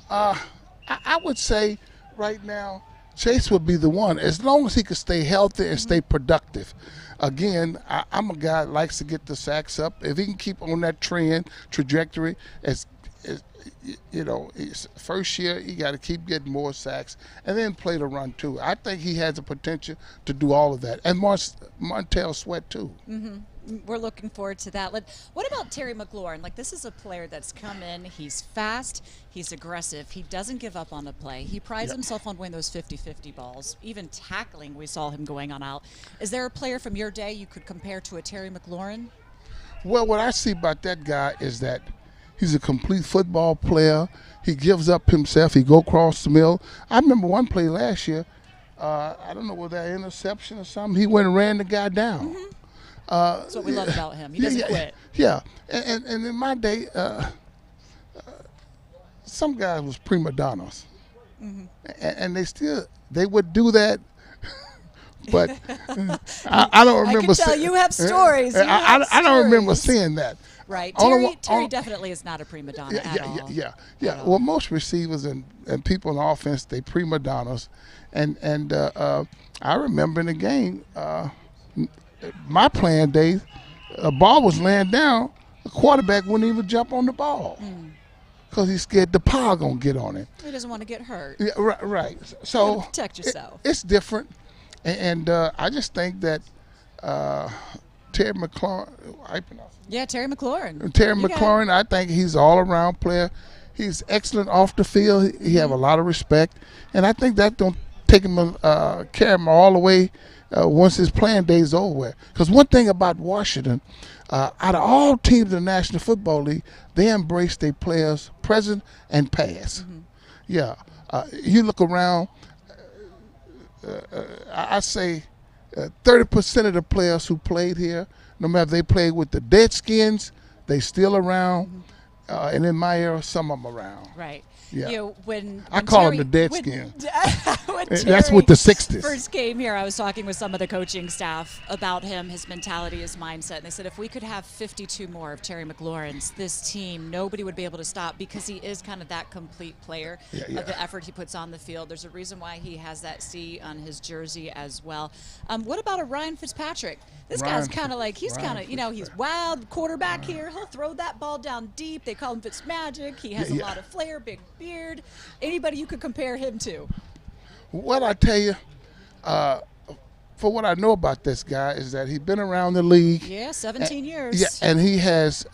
I would say right now Chase would be the one, as long as he could stay healthy and stay productive. Again, I'm a guy that likes to get the sacks up. If he can keep on that trajectory, as you know, first year you got to keep getting more sacks and then play the run too. I think he has the potential to do all of that, and Montel Sweat too. We're looking forward to that. What about Terry Mclaurin? Like, this is a player that's come in. He's fast. He's aggressive. He doesn't give up on the play. He prides himself on winning those 50-50 balls. Even tackling, we saw him going on out. Is there a player from your day you could compare to a Terry Mclaurin? Well, what I see about that guy is that he's a complete football player. He gives up himself. He go across the middle. I remember one play last year. I don't know, was that interception or something? He went and ran the guy down. That's what we love about him. He doesn't quit. Yeah, and in my day, some guys was prima donnas, and they would do that. But I don't remember. I can tell you have stories. I don't remember seeing that. Right. Terry definitely is not a prima donna at all. Yeah. Well, most receivers and people in the offense, they prima donnas, and I remember in the game. My playing days, a ball was laying down, the quarterback wouldn't even jump on the ball because he's scared the power gonna get on him. He doesn't want to get hurt. Yeah, right. So protect yourself. It's different, and I just think that Terry Mclaurin. Terry Mclaurin. Terry Mclaurin, I think he's an all-around player. He's excellent off the field. He have a lot of respect, and I think that don't take him carry him all the way. Once his playing days over. Because one thing about Washington, out of all teams in the National Football League, they embrace their players present and past. You look around, I say 30% of the players who played here, no matter if they played with the Deadskins, they still around. And in my era, some of them around. Right. Yeah. When I call Terry, them the Deadskins. That's with the 60s. First came here, I was talking with some of the coaching staff about him, his mentality, his mindset. And they said if we could have 52 more of Terry Mclaurin's, this team, nobody would be able to stop because he is kind of that complete player of the effort he puts on the field. There's a reason why he has that C on his jersey as well. What about a Ryan Fitzpatrick? This guy's kind of like, he's kind of, he's wild quarterback here. He'll throw that ball down deep. They call him Fitzmagic. He has a lot of flair, big beard. Anybody you could compare him to? What I tell you, for what I know about this guy is that he's been around the league. 17 years. Yeah, and he has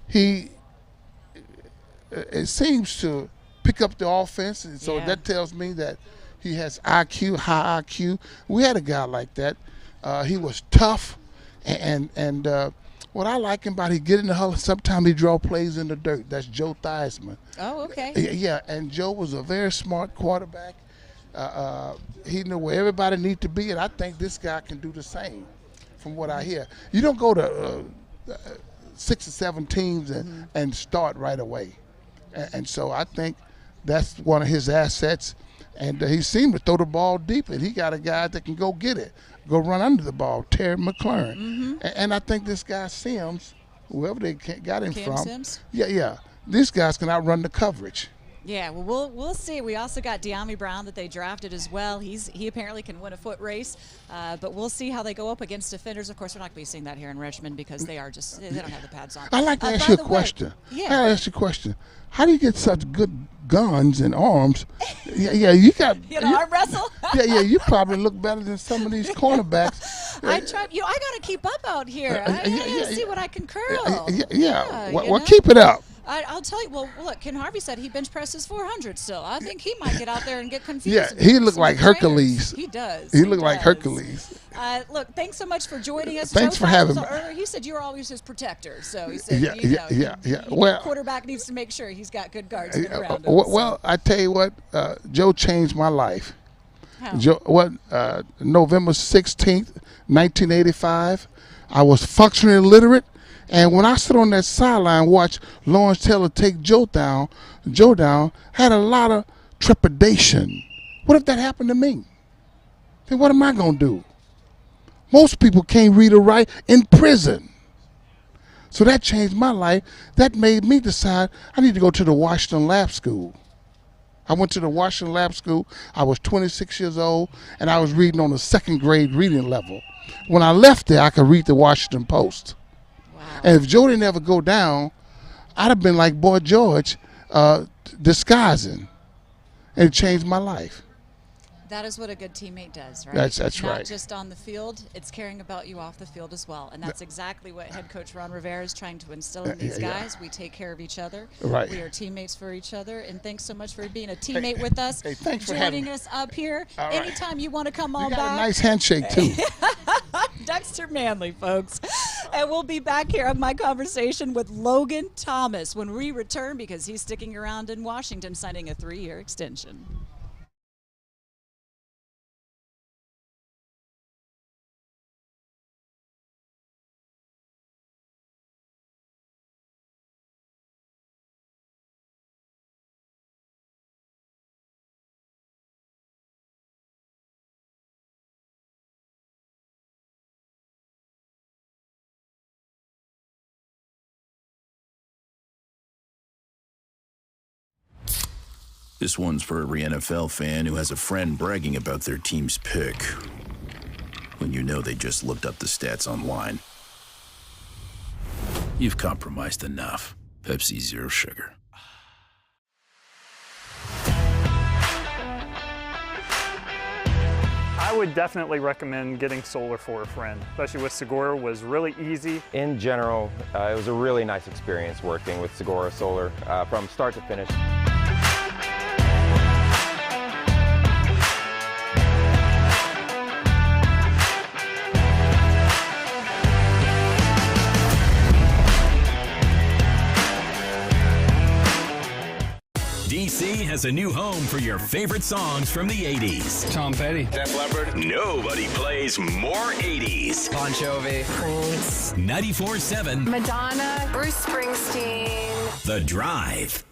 it seems to pick up the offense, and so that tells me that he has IQ, high IQ. We had a guy like that. He was tough, and what I like him about, he get in the huddle. Sometimes he draw plays in the dirt. That's Joe Theismann. Oh, okay. Yeah, and Joe was a very smart quarterback. He knew where everybody needed to be, and I think this guy can do the same from what I hear. You don't go to 6 or 7 teams and start right away. And so I think that's one of his assets. And he seemed to throw the ball deep, and he got a guy that can go get it, go run under the ball, Terry Mclaurin. And I think this guy Sims, whoever they got him from, Sims? These guys can outrun the coverage. Yeah, well, we'll see. We also got De'Ami Brown that they drafted as well. He apparently can win a foot race, but we'll see how they go up against defenders. Of course, we're not going to be seeing that here in Richmond because they don't have the pads on. I'd like to ask you a question. I'd ask you a question. How do you get such good guns and arms? You got. Arm wrestle. You probably look better than some of these cornerbacks. I try. I got to keep up out here. I gotta see what I can curl. Well, keep it up. I'll tell you. Well, look, Ken Harvey said he bench presses 400 still. I think he might get out there and get confused. Yeah, he looked like Hercules. He does. He looked like Hercules. Look, thanks so much for joining us. Thanks Joe for having me. earlier, he said you were always his protector. So he said, Yeah. Well, quarterback needs to make sure he's got good guards around him. Well, I tell you what, Joe changed my life. How? November 16th, 1985, I was functionally illiterate. And when I stood on that sideline, watch Lawrence Taylor take Joe down, had a lot of trepidation. What if that happened to me? Then what am I going to do? Most people can't read or write in prison. So that changed my life. That made me decide I need to go to the Washington Lab School. I went to the Washington Lab School. I was 26 years old, and I was reading on the second grade reading level. When I left there, I could read the Washington Post. And if Joe didn't ever go down, I'd have been like Boy George, disguising. And it changed my life. That is what a good teammate does, right? That's right. Not just on the field, it's caring about you off the field as well. And that's exactly what head coach Ron Rivera is trying to instill in these guys. We take care of each other. Right. We are teammates for each other. And thanks so much for being a teammate with us. Hey, thanks for joining us up here. Right. Anytime you want to come on got back. a nice handshake, too. Dexter Manley, folks. And we'll be back here on my conversation with Logan Thomas when we return, because he's sticking around in Washington signing a 3-year extension. This one's for every NFL fan who has a friend bragging about their team's pick when you know they just looked up the stats online. You've compromised enough. Pepsi Zero Sugar. I would definitely recommend getting solar for a friend, especially with Segura. Was really easy. In general, it was a really nice experience working with Segura Solar from start to finish. DC has a new home for your favorite songs from the 80s. Tom Petty. Def Leppard. Nobody plays more 80s. Bon Jovi. Prince. 94.7. Madonna. Bruce Springsteen. The Drive.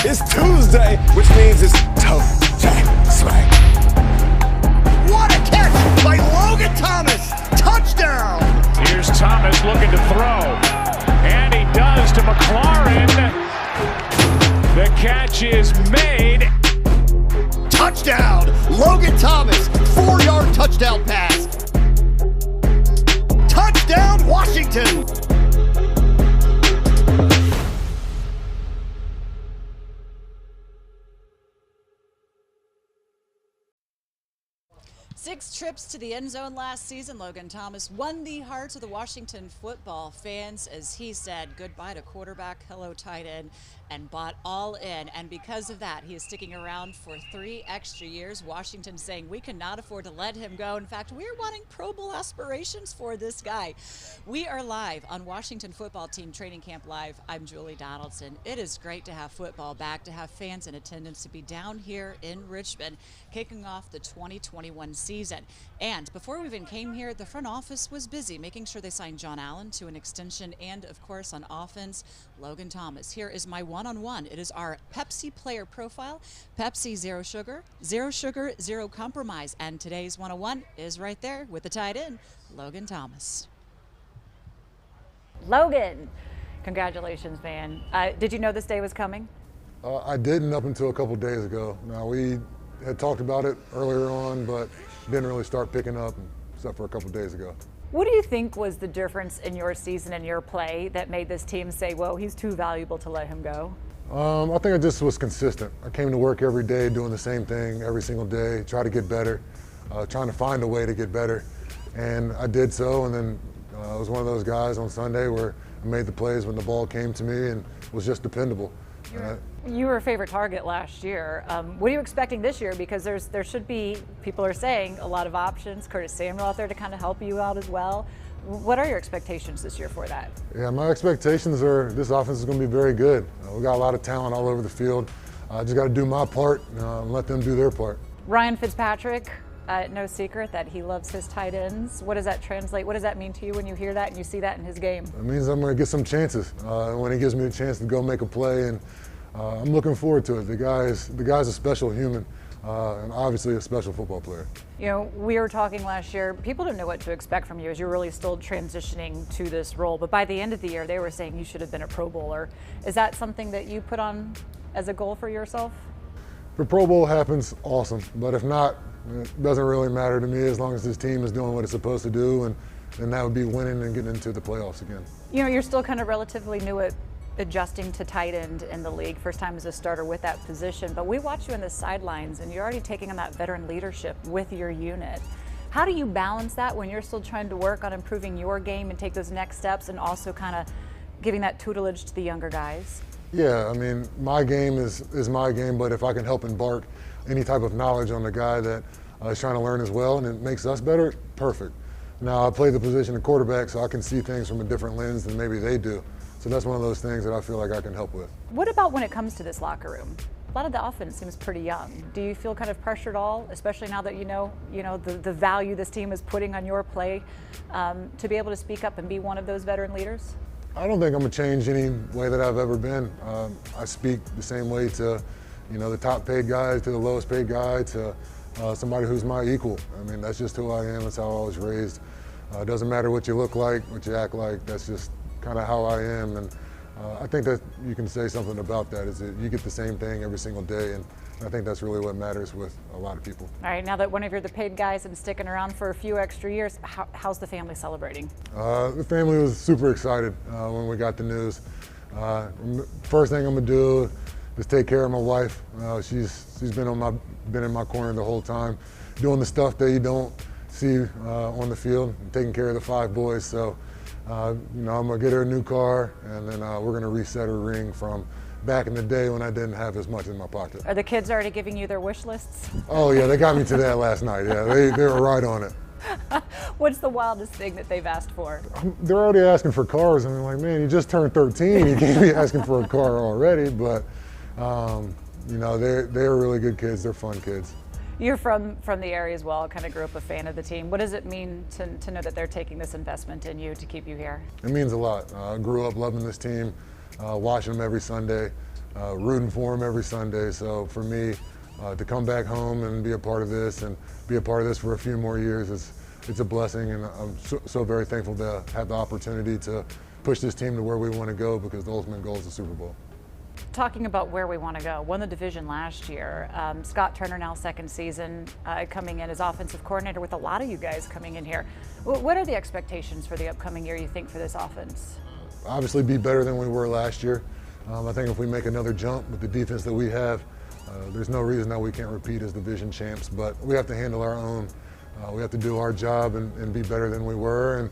It's Tuesday, which means it's toe tag swag. What a catch by Logan Thomas! Touchdown! Here's Thomas looking to throw, and he does to Mclaurin. The catch is made. Touchdown! Logan Thomas, 4-yard touchdown pass. Touchdown, Washington! 6 trips to the end zone last season, Logan Thomas won the hearts of the Washington football fans as he said goodbye to quarterback, hello tight end, and bought all in. And because of that, he is sticking around for 3 extra years. Washington saying we cannot afford to let him go. In fact, we're wanting Pro Bowl aspirations for this guy. We are live on Washington Football Team Training Camp Live. I'm Julie Donaldson. It is great to have football back, to have fans in attendance, to be down here in Richmond, kicking off the 2021 season. And before we even came here, the front office was busy making sure they signed John Allen to an extension, and of course on offense, Logan Thomas. Here is my one-on-one. It is our Pepsi player profile. Pepsi, zero sugar, zero compromise. And today's 101 is right there with the tight end, Logan Thomas. Logan, congratulations, man. Did you know this day was coming? I didn't up until a couple days ago. Now, we had talked about it earlier on, but didn't really start picking up except for a couple days ago. What do you think was the difference in your season and your play that made this team say, well, he's too valuable to let him go? I think I just was consistent. I came to work every day doing the same thing every single day, try to get better, trying to find a way to get better. And I did so, and then I was one of those guys on Sunday where I made the plays when the ball came to me and was just dependable. You were a favorite target last year. What are you expecting this year? Because there should be, people are saying, a lot of options. Curtis Samuel out there to kind of help you out as well. What are your expectations this year for that? Yeah, my expectations are this offense is going to be very good. We got a lot of talent all over the field. I just got to do my part and let them do their part. Ryan Fitzpatrick, no secret that he loves his tight ends. What does that translate? What does that mean to you when you hear that and you see that in his game? It means I'm going to get some chances when he gives me a chance to go make a play, and I'm looking forward to it. The guy's a special human and obviously a special football player. You know, we were talking last year, people didn't know what to expect from you as you're really still transitioning to this role, but by the end of the year they were saying you should have been a Pro Bowler. Is that something that you put on as a goal for yourself? If a Pro Bowl happens, awesome, but if not, it doesn't really matter to me as long as this team is doing what it's supposed to do, and that would be winning and getting into the playoffs again. You know, you're still kind of relatively new at adjusting to tight end in the league, first time as a starter with that position, but we watch you in the sidelines and you're already taking on that veteran leadership with your unit. How do you balance that when you're still trying to work on improving your game and take those next steps and also kind of giving that tutelage to the younger guys? Yeah, I mean, my game is my game, but if I can help embark any type of knowledge on the guy that is trying to learn as well and it makes us better, perfect. Now, I play the position of quarterback, so I can see things from a different lens than maybe they do. So that's one of those things that I feel like I can help with. What about when it comes to this locker room? A lot of the offense seems pretty young. Do you feel kind of pressured at all, especially now that you know the value this team is putting on your play, to be able to speak up and be one of those veteran leaders? I don't think I'm going to change any way that I've ever been. I speak the same way to, the top paid guy, to the lowest paid guy, to somebody who's my equal. I mean, that's just who I am. That's how I was raised. It doesn't matter what you look like, what you act like. That's just kind of how I am, and I think that you can say something about that, is that you get the same thing every single day, and I think that's really what matters with a lot of people. All right, now that one of you're the paid guys and sticking around for a few extra years, how's the family celebrating? The family was super excited when we got the news. First thing I'm gonna do is take care of my wife. She's been in my corner the whole time, doing the stuff that you don't see on the field, and taking care of the 5 boys. So. I'm gonna get her a new car, and then we're gonna reset her ring from back in the day when I didn't have as much in my pocket. Are the kids already giving you their wish lists? Oh yeah, they got me to that last night. Yeah, they were right on it. What's the wildest thing that they've asked for? They're already asking for cars, and I'm like, man, you just turned 13. You can't be asking for a car already. But they're really good kids. They're fun kids. You're from the area as well, kind of grew up a fan of the team. What does it mean to know that they're taking this investment in you to keep you here? It means a lot. I grew up loving this team, watching them every Sunday, rooting for them every Sunday. So for me, to come back home and be a part of this and be a part of this for a few more years, it's a blessing, and I'm so very thankful to have the opportunity to push this team to where we want to go, because the ultimate goal is the Super Bowl. Talking about where we want to go, won the division last year. Scott Turner, now second season, coming in as offensive coordinator with a lot of you guys coming in here. What are the expectations for the upcoming year, you think, for this offense? Obviously be better than we were last year. I think if we make another jump with the defense that we have, there's no reason that we can't repeat as division champs, but we have to handle our own We have to do our job and be better than we were.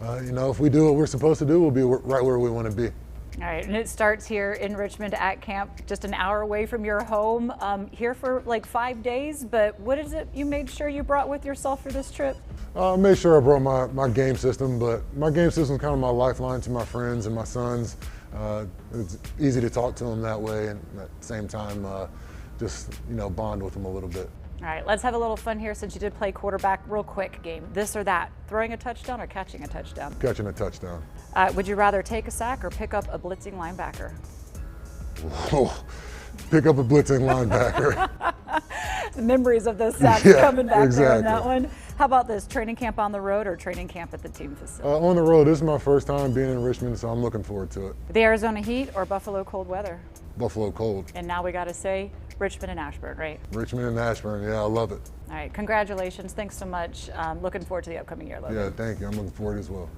And, you know, if we do what we're supposed to do, we'll be right where we want to be. All right, and it starts here in Richmond at camp, just an hour away from your home, here for like 5 days. But what is it you made sure you brought with yourself for this trip? I made sure I brought my game system, but my game system is kind of my lifeline to my friends and my sons. It's easy to talk to them that way, and at the same time, just, you know, bond with them a little bit. All right, let's have a little fun here since you did play quarterback. Real quick game, this or that, throwing a touchdown or catching a touchdown? Catching a touchdown. Would you rather take a sack or pick up a blitzing linebacker? Oh, pick up a blitzing linebacker. The memories of those sacks coming back there on that one. How about this, training camp on the road or training camp at the team facility? On the road. This is my first time being in Richmond, so I'm looking forward to it. The Arizona heat or Buffalo cold weather? Buffalo cold. And now we got to say Richmond and Ashburn, right? Richmond and Ashburn, yeah, I love it. All right, congratulations. Thanks so much. Looking forward to the upcoming year, Logan. Yeah, thank you. I'm looking forward as well.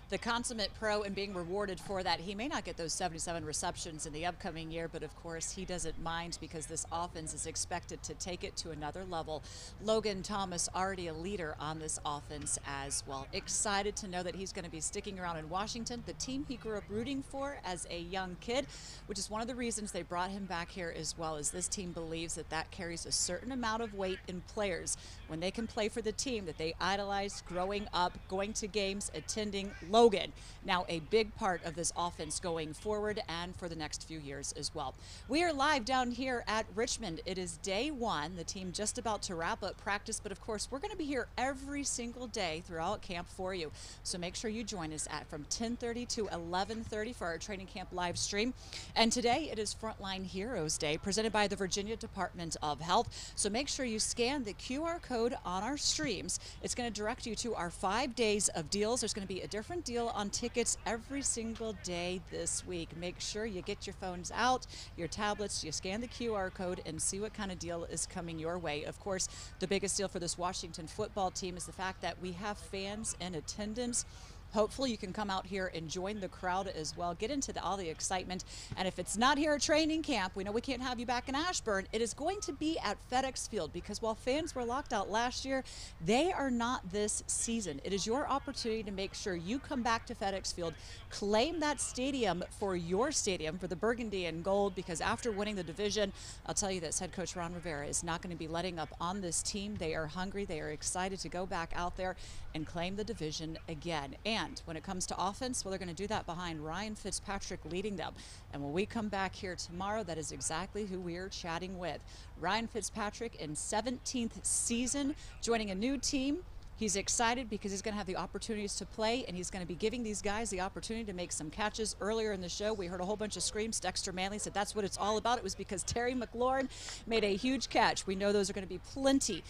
The consummate pro and being rewarded for that. He may not get those 77 receptions in the upcoming year, but of course he doesn't mind because this offense is expected to take it to another level. Logan Thomas, already a leader on this offense as well. Excited to know that he's going to be sticking around in Washington, the team he grew up rooting for as a young kid, which is one of the reasons they brought him back here as well, as this team believes that that carries a certain amount of weight in players when they can play for the team that they idolized growing up, going to games, attending. Logan, now a big part of this offense going forward and for the next few years as well. We are live down here at Richmond. It is day one, the team just about to wrap up practice, but of course we're going to be here every single day throughout camp for you. So make sure you join us at from 10:30 to 11:30 for our training camp live stream. And today it is Frontline Heroes Day, presented by the Virginia Department of Health. So make sure you scan the QR code on our streams. It's going to direct you to our 5 days of deals. There's going to be a different deal on tickets every single day this week. Make sure you get your phones out, your tablets, you scan the QR code and see what kind of deal is coming your way. Of course, the biggest deal for this Washington football team is the fact that we have fans in attendance. Hopefully you can come out here and join the crowd as well. Get into all the excitement. And if it's not here at training camp, we know we can't have you back in Ashburn. It is going to be at FedEx Field, because while fans were locked out last year, they are not this season. It is your opportunity to make sure you come back to FedEx Field, claim that stadium for your stadium, for the burgundy and gold, because after winning the division, I'll tell you this, head coach Ron Rivera is not going to be letting up on this team. They are hungry. They are excited to go back out there and claim the division again. And when it comes to offense, well, they're going to do that behind Ryan Fitzpatrick leading them. And when we come back here tomorrow, that is exactly who we are chatting with. Ryan Fitzpatrick in 17th season, joining a new team. He's excited because he's going to have the opportunities to play, and he's going to be giving these guys the opportunity to make some catches. Earlier in the show, we heard a whole bunch of screams. Dexter Manley said that's what it's all about. It was because Terry Mclaurin made a huge catch. We know those are going to be plenty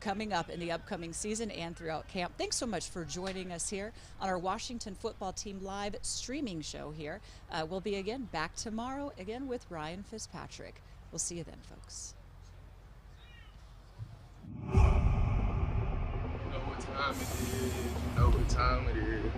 coming up in the upcoming season and throughout camp. Thanks so much for joining us here on our Washington football team live streaming show here. We'll be again back tomorrow again with Ryan Fitzpatrick. We'll see you then, folks. Time it is. You know what time it is.